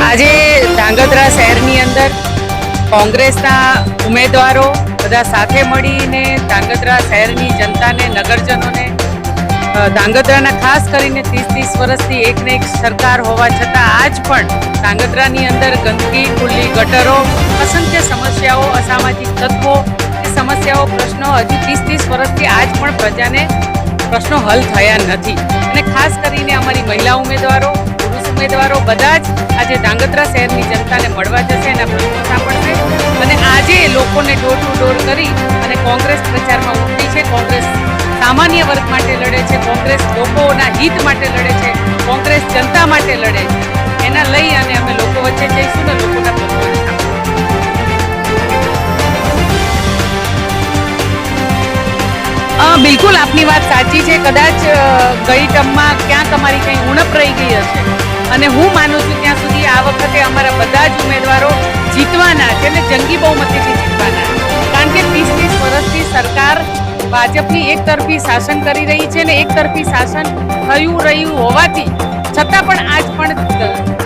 આજે ધાંગધ્રા શહેરની અંદર કોંગ્રેસના ઉમેદવારો બધા સાથે મળીને ધાંગધ્રા શહેરની જનતાને, નગરજનોને ધાંગધ્રાના ખાસ કરીને 30 વર્ષથી એકને એક સરકાર હોવા છતાં આજ પણ ધાંગધ્રાની અંદર ગંદકી, ખુલ્લી ગટરો, અસંખ્ય સમસ્યાઓ, અસામાજિક તત્વો, એ સમસ્યાઓ, પ્રશ્નો હજી 30 વર્ષથી આજ પણ પ્રજાને પ્રશ્નો હલ થયા નથી. અને ખાસ કરીને અમારી મહિલા ઉમેદવારો, પુરુષ ઉમેદવારો બધા જ આજે ધાંગધ્રા શહેરની જનતાને મળવા જશે, એના પ્રશ્નો સાંભળશે અને આજે લોકોને ડોર ટુ ડોર કરી અને કોંગ્રેસ પ્રચારમાં ઉતરી છે. કોંગ્રેસ સામાન્ય વર્ગ માટે લડે છે, કોંગ્રેસ લોકોના હિત માટે લડે છે, કોંગ્રેસ જનતા માટે લડે છે. એના લઈ અને અમે લોકો વચ્ચે જઈશું ને લોકોના પ્રશ્નોને સાંભળીશું. બિલકુલ આપની વાત સાચી છે. કદાચ ગઈ ટર્મમાં ક્યાંક અમારી કંઈ ઉણપ રહી ગઈ હશે અને હું માનું છું ત્યાં સુધી આ વખતે અમારા બધા જ ઉમેદવારો જીતવાના છે અને જંગી બહુમતીથી જીતવાના, કારણ કે 30 વર્ષથી સરકાર ભાજપની એકતરફી શાસન કરી રહી છે ને એકતરફી શાસન થયું રહ્યું હોવાથી છતાં પણ આજ પણ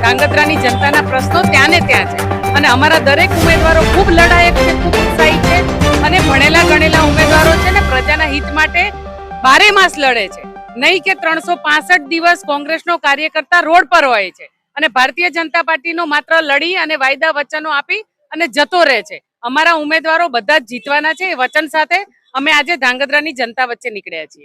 ધાંગધ્રાની જનતાના પ્રશ્નો ત્યાં ને ત્યાં છે અને અમારા દરેક ઉમેદવારો ખૂબ લડાયક છે, ખૂબ ઉત્સાહી છે અને ભણેલા ગણેલા ઉમેદવારો છે ને પ્રજાના હિત માટે બારે માસ લડે છે. નહીં કે 365 દિવસ કોંગ્રેસનો કાર્યકર્તા રોડ પર હોય છે અને ભારતીય જનતા પાર્ટીનો માત્ર લડી અને વાયદા વચનો આપી અને જતો રહે છે. અમારા ઉમેદવારો બધા જ જીતવાના છે એ વચન સાથે અમે આજે ધાંગધ્રાની જનતા વચ્ચે નીકળ્યા છીએ.